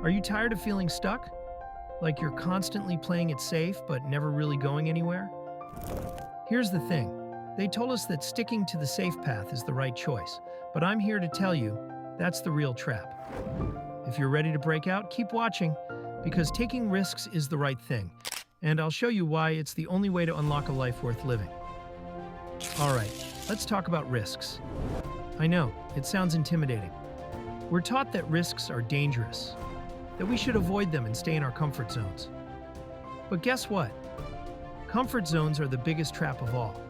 Are you tired of feeling stuck? Like you're constantly playing it safe but never really going anywhere? Here's the thing. They told us that sticking to the safe path is the right choice, but I'm here to tell you that's the real trap. If you're ready to break out, keep watching, because taking risks is the right thing, and I'll show you why it's the only way to unlock a life worth living. Alright, let's talk about risks. I know, it sounds intimidating. We're taught that risks are dangerous, that we should avoid them and stay in our comfort zones. But guess what? Comfort zones are the biggest trap of all.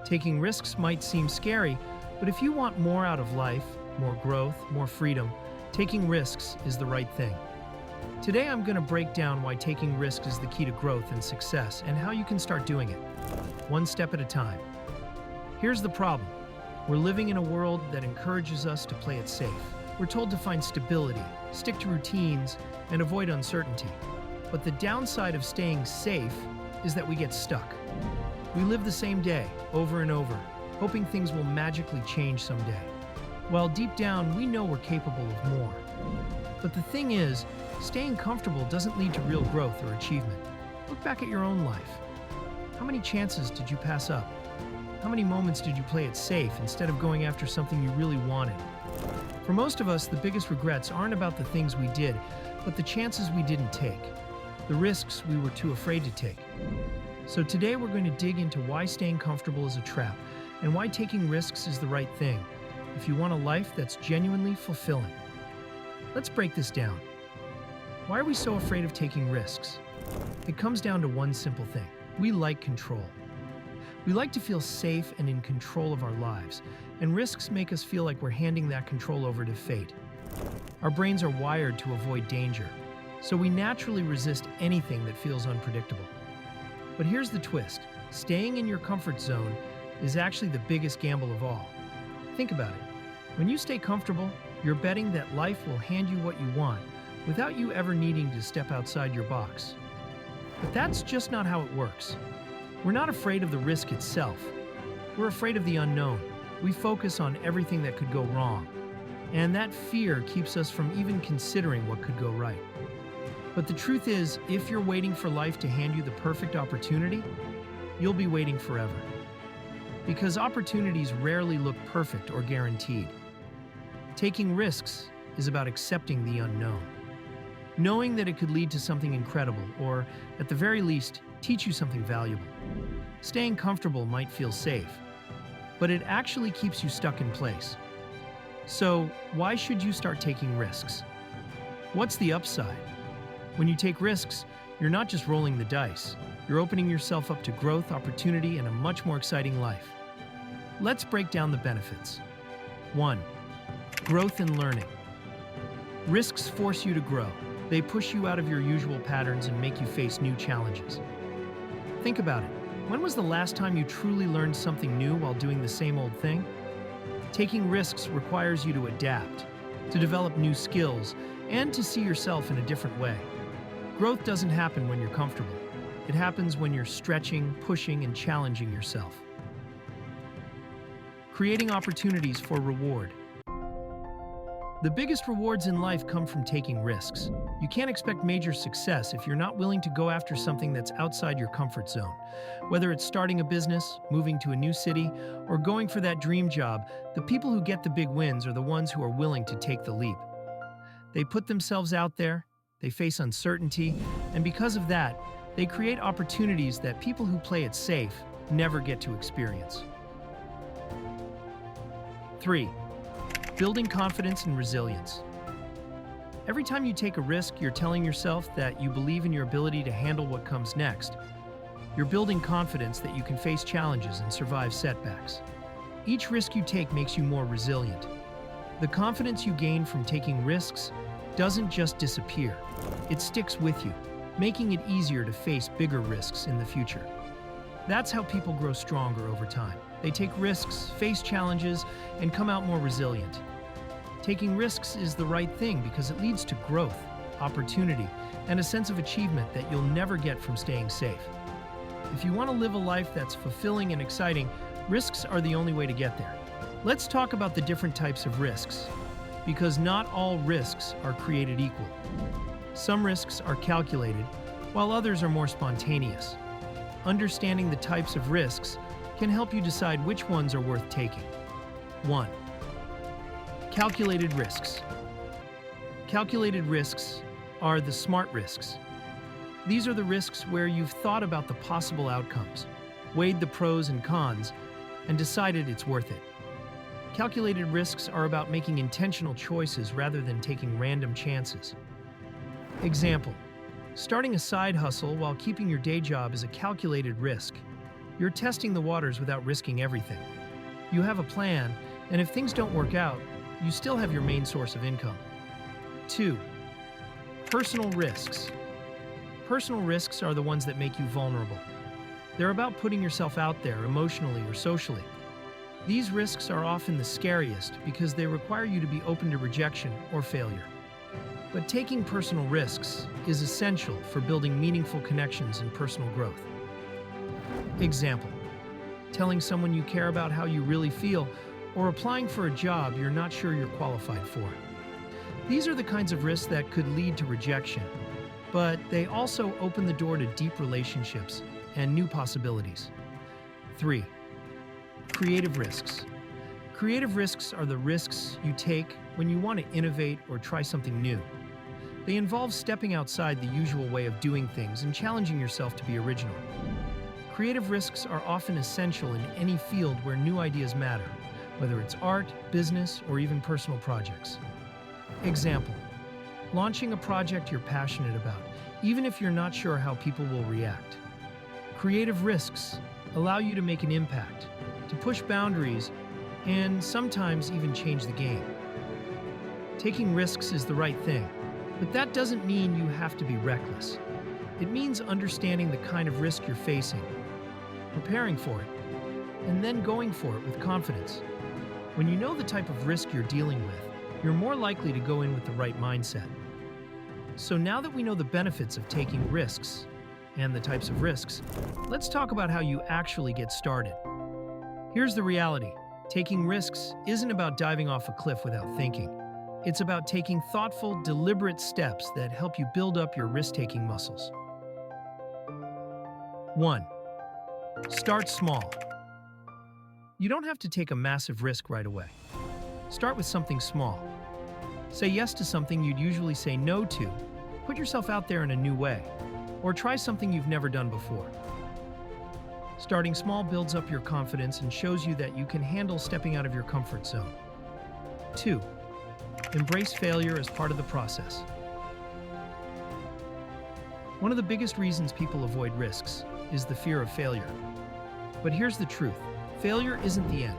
Taking risks might seem scary, but if you want more out of life, more growth, more freedom, taking risks is the right thing. Today I'm going to break down why taking risks is the key to growth and success and how you can start doing it, one step at a time. Here's the problem. We're living in a world that encourages us to play it safe. We're told to find stability, stick to routines, and avoid uncertainty. But the downside of staying safe is that we get stuck. We live the same day, over and over, hoping things will magically change someday. While deep down, we know we're capable of more. But the thing is, staying comfortable doesn't lead to real growth or achievement. Look back at your own life. How many chances did you pass up? How many moments did you play it safe instead of going after something you really wanted? For most of us, the biggest regrets aren't about the things we did, but the chances we didn't take, the risks we were too afraid to take. So today we're going to dig into why staying comfortable is a trap and why taking risks is the right thing if you want a life that's genuinely fulfilling. Let's break this down. Why are we so afraid of taking risks? It comes down to one simple thing. We like control. We like to feel safe and in control of our lives, and risks make us feel like we're handing that control over to fate. Our brains are wired to avoid danger, so we naturally resist anything that feels unpredictable. But here's the twist. Staying in your comfort zone is actually the biggest gamble of all. Think about it. When you stay comfortable, you're betting that life will hand you what you want without you ever needing to step outside your box. But that's just not how it works. We're not afraid of the risk itself. We're afraid of the unknown. We focus on everything that could go wrong, and that fear keeps us from even considering what could go right. But the truth is, if you're waiting for life to hand you the perfect opportunity, you'll be waiting forever. Because opportunities rarely look perfect or guaranteed. Taking risks is about accepting the unknown, knowing that it could lead to something incredible, or, at the very least, teach you something valuable. Staying comfortable might feel safe, but it actually keeps you stuck in place. So, why should you start taking risks? What's the upside? When you take risks, you're not just rolling the dice. You're opening yourself up to growth, opportunity, and a much more exciting life. Let's break down the benefits. 1. Growth and learning. Risks force you to grow. They push you out of your usual patterns and make you face new challenges. Think about it. When was the last time you truly learned something new while doing the same old thing? Taking risks requires you to adapt, to develop new skills, and to see yourself in a different way. Growth doesn't happen when you're comfortable. It happens when you're stretching, pushing, and challenging yourself. Creating opportunities for reward. The biggest rewards in life come from taking risks. You can't expect major success if you're not willing to go after something that's outside your comfort zone. Whether it's starting a business, moving to a new city, or going for that dream job, the people who get the big wins are the ones who are willing to take the leap. They put themselves out there, they face uncertainty, and because of that, they create opportunities that people who play it safe never get to experience. 3. Building confidence and resilience. Every time you take a risk, you're telling yourself that you believe in your ability to handle what comes next. You're building confidence that you can face challenges and survive setbacks. Each risk you take makes you more resilient. The confidence you gain from taking risks doesn't just disappear. It sticks with you, making it easier to face bigger risks in the future. That's how people grow stronger over time. They take risks, face challenges, and come out more resilient. Taking risks is the right thing because it leads to growth, opportunity, and a sense of achievement that you'll never get from staying safe. If you want to live a life that's fulfilling and exciting, risks are the only way to get there. Let's talk about the different types of risks, because not all risks are created equal. Some risks are calculated, while others are more spontaneous. Understanding the types of risks can help you decide which ones are worth taking. 1. Calculated risks. Calculated risks are the smart risks. These are the risks where you've thought about the possible outcomes, weighed the pros and cons, and decided it's worth it. Calculated risks are about making intentional choices rather than taking random chances. Example: starting a side hustle while keeping your day job is a calculated risk. You're testing the waters without risking everything. You have a plan, and if things don't work out, you still have your main source of income. 2. Personal risks. Personal risks are the ones that make you vulnerable. They're about putting yourself out there emotionally or socially. These risks are often the scariest because they require you to be open to rejection or failure. But taking personal risks is essential for building meaningful connections and personal growth. Example: telling someone you care about how you really feel, or applying for a job you're not sure you're qualified for. These are the kinds of risks that could lead to rejection, but they also open the door to deep relationships and new possibilities. 3. Creative risks. Creative risks are the risks you take when you want to innovate or try something new. They involve stepping outside the usual way of doing things and challenging yourself to be original. Creative risks are often essential in any field where new ideas matter, whether it's art, business, or even personal projects. Example: launching a project you're passionate about, even if you're not sure how people will react. Creative risks allow you to make an impact, to push boundaries, and sometimes even change the game. Taking risks is the right thing, but that doesn't mean you have to be reckless. It means understanding the kind of risk you're facing, preparing for it, and then going for it with confidence. When you know the type of risk you're dealing with, you're more likely to go in with the right mindset. So now that we know the benefits of taking risks and the types of risks, let's talk about how you actually get started. Here's the reality: taking risks isn't about diving off a cliff without thinking. It's about taking thoughtful, deliberate steps that help you build up your risk-taking muscles. 1. Start small. You don't have to take a massive risk right away. Start with something small. Say yes to something you'd usually say no to. Put yourself out there in a new way. Or try something you've never done before. Starting small builds up your confidence and shows you that you can handle stepping out of your comfort zone. 2. Embrace failure as part of the process. One of the biggest reasons people avoid risks is the fear of failure. But here's the truth: failure isn't the end.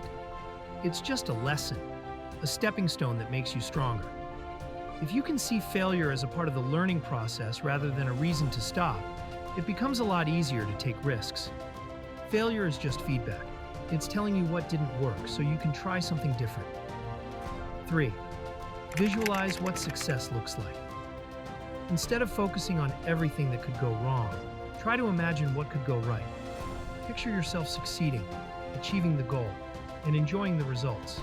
It's just a lesson, a stepping stone that makes you stronger. If you can see failure as a part of the learning process rather than a reason to stop, it becomes a lot easier to take risks. Failure is just feedback. It's telling you what didn't work so you can try something different. 3. Visualize what success looks like. Instead of focusing on everything that could go wrong, try to imagine what could go right. Picture yourself succeeding, achieving the goal, and enjoying the results.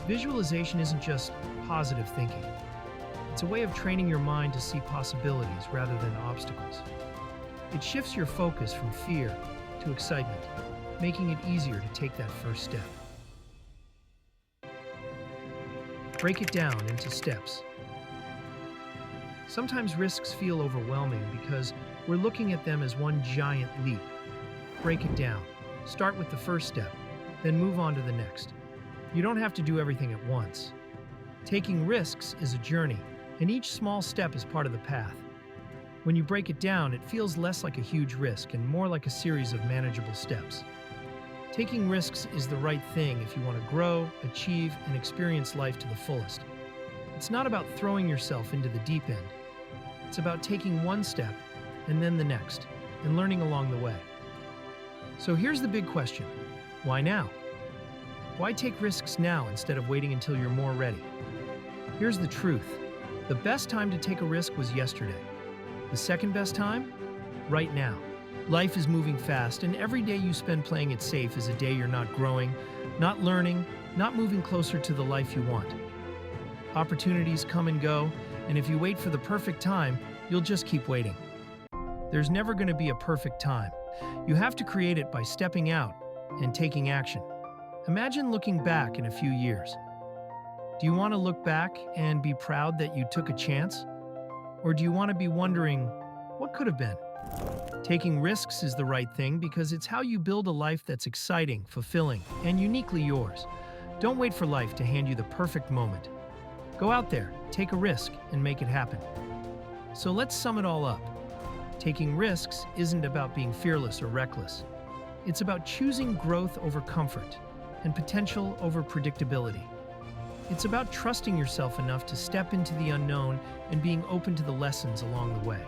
Visualization isn't just positive thinking. It's a way of training your mind to see possibilities rather than obstacles. It shifts your focus from fear to excitement, making it easier to take that first step. Break it down into steps. Sometimes risks feel overwhelming because we're looking at them as one giant leap. Break it down. Start with the first step, then move on to the next. You don't have to do everything at once. Taking risks is a journey, and each small step is part of the path. When you break it down, it feels less like a huge risk and more like a series of manageable steps. Taking risks is the right thing if you want to grow, achieve, and experience life to the fullest. It's not about throwing yourself into the deep end. It's about taking one step and then the next, and learning along the way. So here's the big question: why now? Why take risks now instead of waiting until you're more ready? Here's the truth: the best time to take a risk was yesterday. The second best time? Right now. Life is moving fast, and every day you spend playing it safe is a day you're not growing, not learning, not moving closer to the life you want. Opportunities come and go, And if you wait for the perfect time, you'll just keep waiting. There's never going to be a perfect time. You have to create it by stepping out and taking action. Imagine looking back in a few years. Do you want to look back and be proud that you took a chance? Or do you want to be wondering, what could have been? Taking risks is the right thing because it's how you build a life that's exciting, fulfilling, and uniquely yours. Don't wait for life to hand you the perfect moment. Go out there, take a risk, and make it happen. So let's sum it all up. Taking risks isn't about being fearless or reckless. It's about choosing growth over comfort and potential over predictability. It's about trusting yourself enough to step into the unknown and being open to the lessons along the way.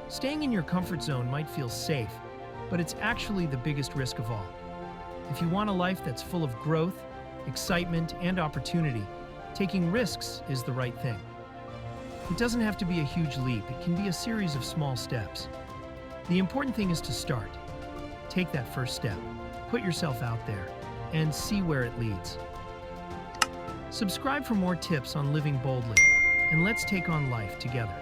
Staying in your comfort zone might feel safe, but it's actually the biggest risk of all. If you want a life that's full of growth, excitement, and opportunity, taking risks is the right thing. It doesn't have to be a huge leap, it can be a series of small steps. The important thing is to start. Take that first step, put yourself out there, and see where it leads. Subscribe for more tips on living boldly, and let's take on life together.